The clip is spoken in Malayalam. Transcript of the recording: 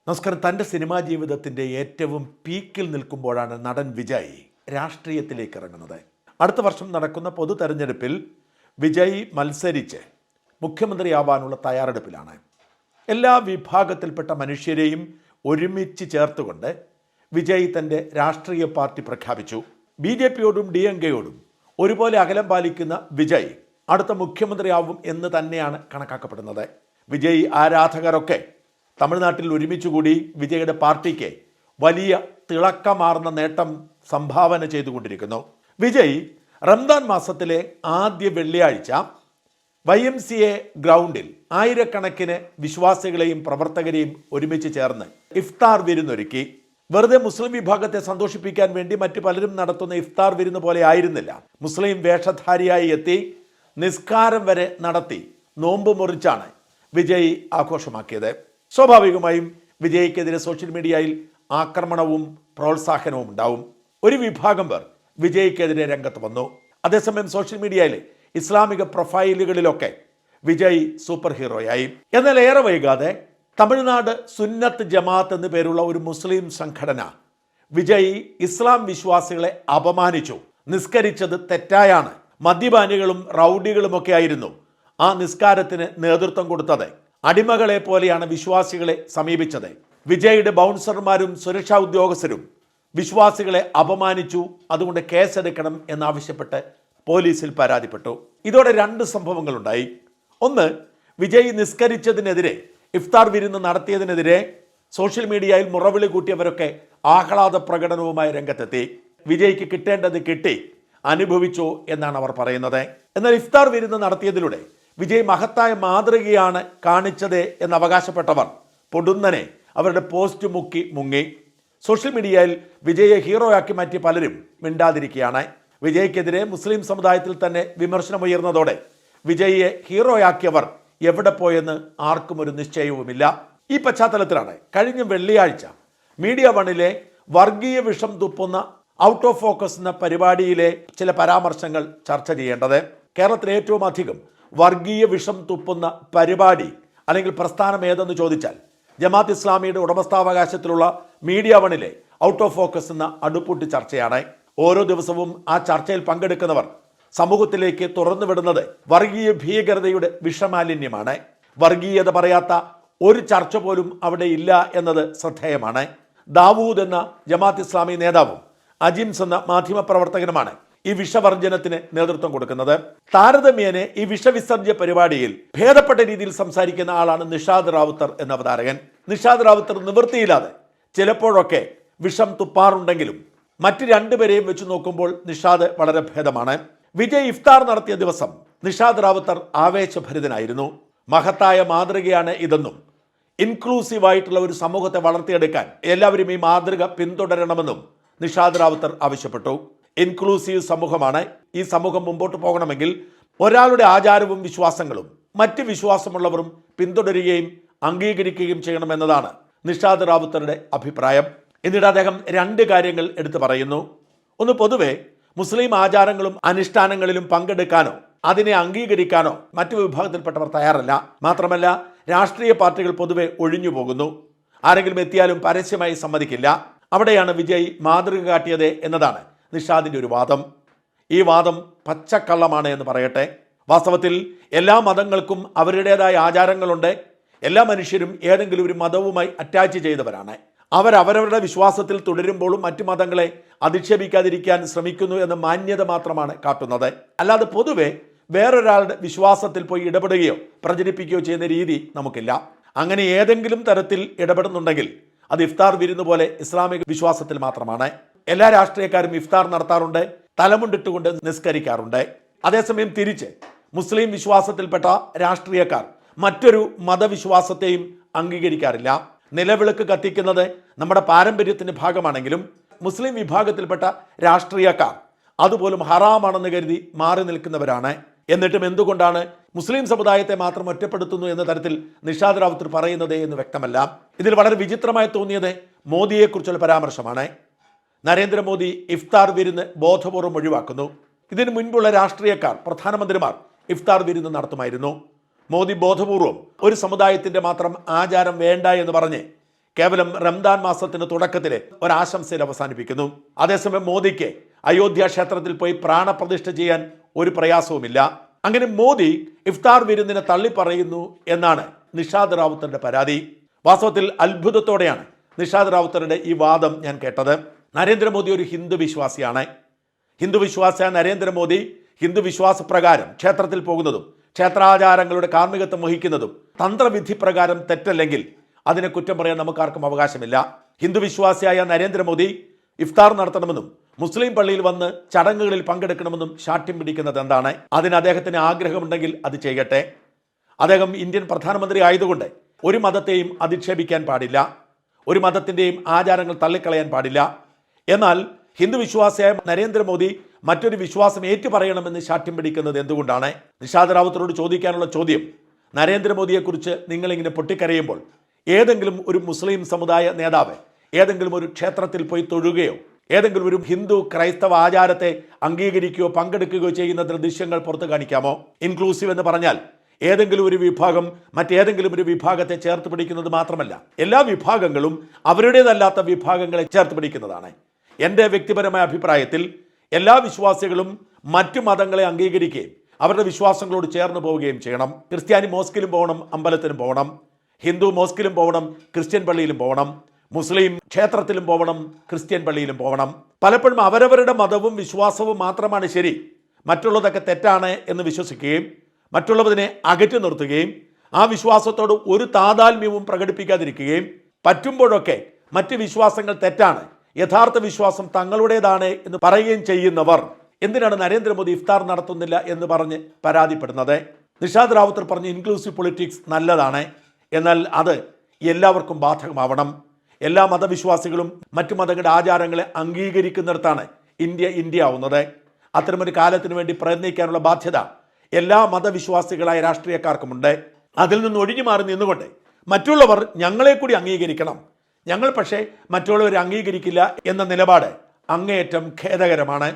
നമസ്കാരം. തൻ്റെ സിനിമാ ജീവിതത്തിൻ്റെ ഏറ്റവും പീക്കിൽ നിൽക്കുമ്പോഴാണ് നടൻ വിജയ് രാഷ്ട്രീയത്തിലേക്ക് ഇറങ്ങുന്നത്. അടുത്ത വർഷം നടക്കുന്ന പൊതു തെരഞ്ഞെടുപ്പിൽ വിജയ് മത്സരിച്ച് മുഖ്യമന്ത്രിയാവാനുള്ള തയ്യാറെടുപ്പിലാണ്. എല്ലാ വിഭാഗത്തിൽപ്പെട്ട മനുഷ്യരെയും ഒരുമിച്ച് ചേർത്തുകൊണ്ട് വിജയ് തൻ്റെ രാഷ്ട്രീയ പാർട്ടി പ്രഖ്യാപിച്ചു. BJP-യോടും DMK-യോടും ഒരുപോലെ അകലം പാലിക്കുന്ന വിജയ് അടുത്ത മുഖ്യമന്ത്രിയാവും എന്ന് തന്നെയാണ് കണക്കാക്കപ്പെടുന്നത്. വിജയ് ആരാധകരൊക്കെ തമിഴ്നാട്ടിൽ ഒരുമിച്ചുകൂടി വിജയുടെ പാർട്ടിക്ക് വലിയ തിളക്കമാർന്ന നേട്ടം സംഭാവന ചെയ്തുകൊണ്ടിരിക്കുന്നു. വിജയ് റംദാൻ മാസത്തിലെ ആദ്യ വെള്ളിയാഴ്ച YMCA ഗ്രൗണ്ടിൽ ആയിരക്കണക്കിന് വിശ്വാസികളെയും പ്രവർത്തകരെയും ഒരുമിച്ച് ചേർന്ന് ഇഫ്താർ വിരുന്നൊരുക്കി. വെറുതെ മുസ്ലിം വിഭാഗത്തെ സന്തോഷിപ്പിക്കാൻ വേണ്ടി മറ്റു പലരും നടത്തുന്ന ഇഫ്താർ വിരുന്ന് പോലെ ആയിരുന്നില്ല. മുസ്ലിം വേഷധാരിയായി എത്തി നിസ്കാരം വരെ നടത്തി നോമ്പ് മുറിച്ചാണ് വിജയ് ആഘോഷമാക്കിയത്. സ്വാഭാവികമായും വിജയ്ക്കെതിരെ സോഷ്യൽ മീഡിയയിൽ ആക്രമണവും പ്രോത്സാഹനവും ഉണ്ടാവും. ഒരു വിഭാഗം പേർ വിജയ്ക്കെതിരെ രംഗത്ത് വന്നു. അതേസമയം സോഷ്യൽ മീഡിയയിലെ ഇസ്ലാമിക പ്രൊഫൈലുകളിലൊക്കെ വിജയ് സൂപ്പർ ഹീറോയായി. എന്നാൽ ഏറെ വൈകാതെ തമിഴ്നാട് സുന്നത്ത് ജമാഅത്ത് എന്നു പേരുള്ള ഒരു മുസ്ലിം സംഘടന വിജയ് ഇസ്ലാം വിശ്വാസികളെ അപമാനിച്ചു, നിസ്കരിച്ചത് തെറ്റായാണ്, മദ്യപാനികളും റൗഡികളുമൊക്കെ ആയിരുന്നു ആ നിസ്കാരത്തിന് നേതൃത്വം കൊടുത്തത്, അടിമകളെ പോലെയാണ് വിശ്വാസികളെ സമീപിച്ചത്, വിജയുടെ ബൗൺസർമാരും സുരക്ഷാ ഉദ്യോഗസ്ഥരും വിശ്വാസികളെ അപമാനിച്ചു, അതുകൊണ്ട് കേസെടുക്കണം എന്നാവശ്യപ്പെട്ട് പോലീസിൽ പരാതിപ്പെട്ടു. ഇതോടെ രണ്ട് സംഭവങ്ങളുണ്ടായി. ഒന്ന്, വിജയ് നിസ്കരിച്ചതിനെതിരെ, ഇഫ്താർ വിരുന്ന് നടത്തിയതിനെതിരെ സോഷ്യൽ മീഡിയയിൽ മുറവിളി കൂട്ടിയവരൊക്കെ ആഹ്ലാദ പ്രകടനവുമായി രംഗത്തെത്തി. വിജയ്ക്ക് കിട്ടേണ്ടത് കിട്ടി, അനുഭവിച്ചു എന്നാണ് അവർ പറയുന്നത്. എന്നാൽ ഇഫ്താർ വിരുന്ന് നടത്തിയതിലൂടെ വിജയ് മഹത്തായ മാതൃകയാണ് കാണിച്ചത് എന്ന് അവകാശപ്പെട്ടവർ പൊടുന്നനെ അവരുടെ പോസ്റ്റ് മുങ്ങി. സോഷ്യൽ മീഡിയയിൽ വിജയെ ഹീറോയാക്കി മാറ്റിയ പലരും മിണ്ടാതിരിക്കുകയാണ്. വിജയ്ക്കെതിരെ മുസ്ലിം സമുദായത്തിൽ തന്നെ വിമർശനമുയർന്നതോടെ വിജയെ ഹീറോയാക്കിയവർ എവിടെ പോയെന്ന് ആർക്കും ഒരു നിശ്ചയവുമില്ല. ഈ പശ്ചാത്തലത്തിലാണ് കഴിഞ്ഞ വെള്ളിയാഴ്ച മീഡിയ വണ്ണിലെ വർഗീയ വിഷം തുപ്പുന്ന ഔട്ട് ഓഫ് ഫോക്കസ് എന്ന പരിപാടിയിലെ ചില പരാമർശങ്ങൾ ചർച്ച ചെയ്യേണ്ടത്. കേരളത്തിൽ ഏറ്റവും അധികം വർഗീയ വിഷം തുപ്പുന്ന പരിപാടി അല്ലെങ്കിൽ പ്രസ്ഥാനം ഏതെന്ന് ചോദിച്ചാൽ ജമാഅത്ത് ഇസ്ലാമിയുടെ ഉടമസ്ഥാവകാശത്തിലുള്ള മീഡിയ വണ്ണിലെ ഔട്ട് ഓഫ് ഫോക്കസ് എന്ന അടുപ്പൂട്ടി ചർച്ചയാണ്. ഓരോ ദിവസവും ആ ചർച്ചയിൽ പങ്കെടുക്കുന്നവർ സമൂഹത്തിലേക്ക് തുറന്നു വിടുന്നത് വർഗീയ ഭീകരതയുടെ വിഷമാലിന്യമാണ്. വർഗീയത പറയാത്ത ഒരു ചർച്ച പോലും അവിടെ ഇല്ല എന്നത് ശ്രദ്ധേയമാണ്. ദാവൂദ് എന്ന ജമാഅത്ത് ഇസ്ലാമി നേതാവും അജിംസ് എന്ന മാധ്യമപ്രവർത്തകനുമാണ് ഈ വിഷവർജനത്തിന് നേതൃത്വം കൊടുക്കുന്നത്. താരതമ്യേന ഈ വിഷവിസർജ്യ പരിപാടിയിൽ ഭേദപ്പെട്ട രീതിയിൽ സംസാരിക്കുന്ന ആളാണ് നിഷാദ് റാവുത്തർ എന്ന അവതാരകൻ. നിഷാദ് റാവുത്തർ നിവൃത്തിയില്ലാതെ ചിലപ്പോഴൊക്കെ വിഷം തുപ്പാറുണ്ടെങ്കിലും മറ്റ് രണ്ടുപേരെയും വെച്ച് നോക്കുമ്പോൾ നിഷാദ് വളരെ ഭേദമാണ്. വിജയ് ഇഫ്താർ നടത്തിയ ദിവസം നിഷാദ് റാവുത്തർ ആവേശഭരിതനായിരുന്നു. മഹത്തായ മാതൃകയാണ് ഇതെന്നും ഇൻക്ലൂസീവായിട്ടുള്ള ഒരു സമൂഹത്തെ വളർത്തിയെടുക്കാൻ എല്ലാവരും ഈ മാതൃക പിന്തുടരണമെന്നും നിഷാദ് റാവുത്തർ ആവശ്യപ്പെട്ടു. ഇൻക്ലൂസീവ് സമൂഹമാണ്. ഈ സമൂഹം മുമ്പോട്ട് പോകണമെങ്കിൽ ഒരാളുടെ ആചാരവും വിശ്വാസങ്ങളും മറ്റ് വിശ്വാസമുള്ളവരും പിന്തുടരുകയും അംഗീകരിക്കുകയും ചെയ്യണമെന്നതാണ് നിഷാദ് റാവുത്തറുടെ അഭിപ്രായം. എന്നിട്ട് അദ്ദേഹം രണ്ട് കാര്യങ്ങൾ എടുത്തു പറയുന്നു. ഒന്ന്, പൊതുവെ മുസ്ലിം ആചാരങ്ങളും അനുഷ്ഠാനങ്ങളിലും പങ്കെടുക്കാനോ അതിനെ അംഗീകരിക്കാനോ മറ്റു വിഭാഗത്തിൽപ്പെട്ടവർ തയ്യാറല്ല. മാത്രമല്ല, രാഷ്ട്രീയ പാർട്ടികൾ പൊതുവെ ഒഴിഞ്ഞു പോകുന്നു. ആരെങ്കിലും എത്തിയാലും പരസ്യമായി സമ്മതിക്കില്ല. അവിടെയാണ് വിജയ് മാതൃക കാട്ടിയത് എന്നതാണ് നിഷാദിൻ്റെ ഒരു വാദം. ഈ വാദം പച്ചക്കള്ളമാണ് എന്ന് പറയട്ടെ. വാസ്തവത്തിൽ എല്ലാ മതങ്ങൾക്കും അവരുടേതായ ആചാരങ്ങളുണ്ട്. എല്ലാ മനുഷ്യരും ഏതെങ്കിലും ഒരു മതവുമായി അറ്റാച്ച് ചെയ്തവരാണ്. അവരവരുടെ വിശ്വാസത്തിൽ തുടരുമ്പോഴും മറ്റു മതങ്ങളെ അധിക്ഷേപിക്കാതിരിക്കാൻ ശ്രമിക്കുന്നു എന്ന മാന്യത മാത്രമാണ് കാട്ടുന്നത്. അല്ലാതെ പൊതുവെ വേറൊരാളുടെ വിശ്വാസത്തിൽ പോയി ഇടപെടുകയോ പ്രചരിപ്പിക്കുകയോ ചെയ്യുന്ന രീതി നമുക്കില്ല. അങ്ങനെ ഏതെങ്കിലും തരത്തിൽ ഇടപെടുന്നുണ്ടെങ്കിൽ അത് ഇഫ്താർ വിരുന്ന് പോലെ ഇസ്ലാമിക വിശ്വാസത്തിൽ മാത്രമാണ്. എല്ലാ രാഷ്ട്രീയക്കാരും ഇഫ്താർ നടത്താറുണ്ട്, തലമുണ്ടിട്ടുകൊണ്ട് നിസ്കരിക്കാറുണ്ട്. അതേസമയം തിരിച്ച് മുസ്ലിം വിശ്വാസത്തിൽപ്പെട്ട രാഷ്ട്രീയക്കാർ മറ്റൊരു മതവിശ്വാസത്തെയും അംഗീകരിക്കാറില്ല. നിലവിളക്ക് കത്തിക്കുന്നത് നമ്മുടെ പാരമ്പര്യത്തിൻ്റെ ഭാഗമാണെങ്കിലും മുസ്ലിം വിഭാഗത്തിൽപ്പെട്ട രാഷ്ട്രീയക്കാർ അതുപോലും ഹറാമാണെന്ന് കരുതി മാറി നിൽക്കുന്നവരാണ്. എന്നിട്ടും എന്തുകൊണ്ടാണ് മുസ്ലിം സമുദായത്തെ മാത്രം ഒറ്റപ്പെടുത്തുന്നു എന്ന തരത്തിൽ നിഷാദ് റാവുത്തർ പറയുന്നത് എന്ന് വ്യക്തമല്ല. ഇതിൽ വളരെ വിചിത്രമായി തോന്നിയത് മോദിയെക്കുറിച്ചുള്ള പരാമർശമാണ്. നരേന്ദ്രമോദി ഇഫ്താർ വിരുന്ന് ബോധപൂർവം ഒഴിവാക്കുന്നു. ഇതിനു മുൻപുള്ള രാഷ്ട്രീയക്കാർ, പ്രധാനമന്ത്രിമാർ ഇഫ്താർ വിരുന്ന് നടത്തുമായിരുന്നു. മോദി ബോധപൂർവം ഒരു സമുദായത്തിൻ്റെ മാത്രം ആചാരം വേണ്ട എന്ന് പറഞ്ഞ് കേവലം റംദാൻ മാസത്തിന് തുടക്കത്തിൽ ഒരാശംസയിൽ അവസാനിപ്പിക്കുന്നു. അതേസമയം മോദിക്ക് അയോധ്യ ക്ഷേത്രത്തിൽ പോയി പ്രാണപ്രതിഷ്ഠ ചെയ്യാൻ ഒരു പ്രയാസവുമില്ല. അങ്ങനെ മോദി ഇഫ്താർ വിരുന്നിനെ തള്ളിപ്പറയുന്നു എന്നാണ് നിഷാദ് റാവുത്തറിന്റെ പരാതി. വാസ്തവത്തിൽ അത്ഭുതത്തോടെയാണ് നിഷാദ് റാവുത്തറുടെ ഈ വാദം ഞാൻ കേട്ടത്. നരേന്ദ്രമോദി ഒരു ഹിന്ദു വിശ്വാസിയാണ്. ഹിന്ദു വിശ്വാസിയായ നരേന്ദ്രമോദി ഹിന്ദു വിശ്വാസപ്രകാരം ക്ഷേത്രത്തിൽ പോകുന്നതും ക്ഷേത്രാചാരങ്ങളുടെ കാർമ്മികത്വം വഹിക്കുന്നതും തന്ത്രവിധി പ്രകാരം തെറ്റല്ലെങ്കിൽ അതിനെ കുറ്റം പറയാൻ നമുക്കാർക്കും അവകാശമില്ല. ഹിന്ദു വിശ്വാസിയായ നരേന്ദ്രമോദി ഇഫ്താർ നടത്തണമെന്നും മുസ്ലിം പള്ളിയിൽ വന്ന് ചടങ്ങുകളിൽ പങ്കെടുക്കണമെന്നും ശാഠ്യം പിടിക്കുന്നത് എന്താണ്? അതിന് അദ്ദേഹത്തിന് ആഗ്രഹമുണ്ടെങ്കിൽ അത് ചെയ്യട്ടെ. അദ്ദേഹം ഇന്ത്യൻ പ്രധാനമന്ത്രി ആയതുകൊണ്ട് ഒരു മതത്തെയും അധിക്ഷേപിക്കാൻ പാടില്ല, ഒരു മതത്തിൻ്റെയും ആചാരങ്ങൾ തള്ളിക്കളയാൻ പാടില്ല. എന്നാൽ ഹിന്ദു വിശ്വാസിയായ നരേന്ദ്രമോദി മറ്റൊരു വിശ്വാസം ഏറ്റുപറയണമെന്ന് ശാഠ്യം പിടിക്കുന്നത് എന്തുകൊണ്ടാണ്? നിഷാദ് റാവുത്തറോട് ചോദിക്കാനുള്ള ചോദ്യം, നരേന്ദ്രമോദിയെക്കുറിച്ച് നിങ്ങളിങ്ങനെ പൊട്ടിക്കരയുമ്പോൾ ഏതെങ്കിലും ഒരു മുസ്ലിം സമുദായ നേതാവ് ഏതെങ്കിലും ഒരു ക്ഷേത്രത്തിൽ പോയി തൊഴുകയോ ഏതെങ്കിലും ഒരു ഹിന്ദു ക്രൈസ്തവ ആചാരത്തെ അംഗീകരിക്കുകയോ പങ്കെടുക്കുകയോ ചെയ്യുന്ന ദൃശ്യങ്ങൾ പുറത്തു കാണിക്കാമോ? ഇൻക്ലൂസീവ് എന്ന് പറഞ്ഞാൽ ഏതെങ്കിലും ഒരു വിഭാഗം മറ്റേതെങ്കിലും ഒരു വിഭാഗത്തെ ചേർത്ത് പിടിക്കുന്നത് മാത്രമല്ല, എല്ലാ വിഭാഗങ്ങളും അവരുടേതല്ലാത്ത വിഭാഗങ്ങളെ ചേർത്ത് പിടിക്കുന്നതാണ്. എൻ്റെ വ്യക്തിപരമായ അഭിപ്രായത്തിൽ എല്ലാ വിശ്വാസികളും മറ്റു മതങ്ങളെ അംഗീകരിക്കുകയും അവരുടെ വിശ്വാസങ്ങളോട് ചേർന്ന് പോവുകയും ചെയ്യണം. ക്രിസ്ത്യാനി മോസ്കിലും പോകണം, അമ്പലത്തിലും പോകണം. ഹിന്ദു മോസ്കിലും പോകണം, ക്രിസ്ത്യൻ പള്ളിയിലും പോകണം. മുസ്ലിം ക്ഷേത്രത്തിലും പോകണം, ക്രിസ്ത്യൻ പള്ളിയിലും പോകണം. പലപ്പോഴും അവരവരുടെ മതവും വിശ്വാസവും മാത്രമാണ് ശരി, മറ്റുള്ളതൊക്കെ തെറ്റാണ് എന്ന് വിശ്വസിക്കുകയും മറ്റുള്ളതിനെ അകറ്റി നിർത്തുകയും ആ വിശ്വാസത്തോട് ഒരു താതാത്മ്യവും പ്രകടിപ്പിക്കാതിരിക്കുകയും പറ്റുമ്പോഴൊക്കെ മറ്റ് വിശ്വാസങ്ങൾ തെറ്റാണ്, യഥാർത്ഥ വിശ്വാസം തങ്ങളുടേതാണ് എന്ന് പറയുകയും ചെയ്യുന്നവർ എന്തിനാണ് നരേന്ദ്രമോദി ഇഫ്താർ നടത്തുന്നില്ല എന്ന് പറഞ്ഞ് പരാതിപ്പെടുന്നത്? നിഷാദ് റാവുത്തർ പറഞ്ഞ ഇൻക്ലൂസീവ് പൊളിറ്റിക്സ് നല്ലതാണ്, എന്നാൽ അത് എല്ലാവർക്കും ബാധകമാവണം. എല്ലാ മതവിശ്വാസികളും മറ്റു മതങ്ങളുടെ ആചാരങ്ങളെ അംഗീകരിക്കുന്നിടത്താണ് ഇന്ത്യ ആവുന്നത്. അത്തരമൊരു കാലത്തിന് വേണ്ടി പ്രയത്നിക്കാനുള്ള ബാധ്യത എല്ലാ മതവിശ്വാസികളായ രാഷ്ട്രീയക്കാർക്കുമുണ്ട്. അതിൽ നിന്ന് ഒഴിഞ്ഞു മാറി നിന്നുകൊണ്ട് മറ്റുള്ളവർ ഞങ്ങളെ കൂടി അംഗീകരിക്കണം, ഞങ്ങൾ പക്ഷേ മറ്റുള്ളവരെ അംഗീകരിക്കില്ല എന്ന നിലപാട് അങ്ങേയറ്റം ഖേദകരമാണ്.